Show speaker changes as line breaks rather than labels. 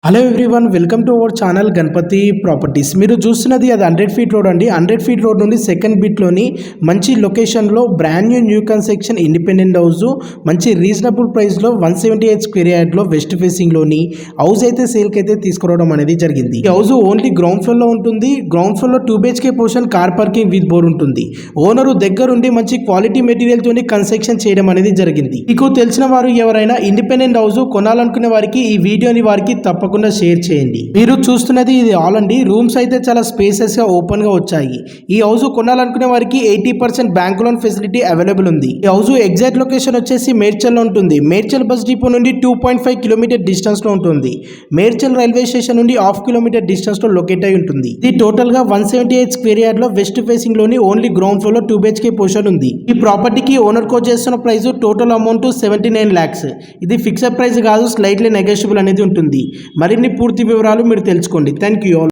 Hello everyone, welcome to our channel Ganapati properties. మీరు చూస్తున్నది అది 100 ఫీట్ రోడ్ అండి. 100 ఫీట్ రోడ్ నుండి సెకండ్ బిట్లోని మంచి లొకేషన్లో brand new construction independent house మంచి రీజనబుల్ ప్రైస్లో 178 స్క్వేర్ యార్డ్లో వెస్ట్ ఫేసింగ్లోని హౌస్ అయితే సేల్కి అయితే తీసుకురావడం అనేది జరిగింది. ఈ హౌస్ ఓన్లీ గ్రౌండ్ ఫ్లోర్లో ఉంటుంది. గ్రౌండ్ ఫ్లోర్లో 2 BHK portion car parking with bore ఉంటుంది. ఓనరు దగ్గరుండి మంచి క్వాలిటీ మెటీరియల్ తోని కన్స్ట్రక్షన్ చేయడం అనేది జరిగింది. మీకు తెలిసిన వారు ఎవరైనా ఇండిపెండెంట్ హౌస్ కొనాలనుకునే వారికి ఈ వీడియోని వారికి తప్పకుండా షేర్ చేయండి. మీరు చూస్తున్నది ఇది హాల్ అండి. రూమ్స్ అయితే చాలా స్పేసెస్ గా ఓపెన్ గా వచ్చాయి. ఈ హౌస్ కొనాలనుకునే వారికి 80% బ్యాంక్ లోన్ ఫెసిలిటీ అవైలబుల్ ఉంది. ఈ హౌస్ ఎగ్జాక్ట్ లొకేషన్ వచ్చేసి మేడ్చల్ లో ఉంటుంది. మేడ్చల్ బస్ డిపో నుండి 2.5 కిలోమీటర్ డిస్టెన్స్ లో ఉంటుంది. మేడ్చల్ రైల్వే స్టేషన్ నుండి 1/2 కిలోమీటర్ డిస్టెన్స్ లో లొకేట్ అయి ఉంటుంది. ఇది టోటల్ గా 178 స్క్వేర్ యార్డ్ లో వెస్ట్ ఫేసింగ్ లోని ఓన్లీ గ్రౌండ్ ఫ్లోర్ లో 2 BHK పోర్షన్ ఉంది. ఈ ప్రాపర్టీకి ఓనర్ కోట్ చేస్తున్న ప్రైస్ టోటల్ అమౌంట్ 79 lakhs. ఇది ఫిక్స్డ్ ప్రైస్ కాదు, స్లైట్లీ నెగోషియబుల్ అనేది ఉంటుంది. మరిన్ని పూర్తి వివరాలు మీరు తెలుసుకోండి. Thank you all.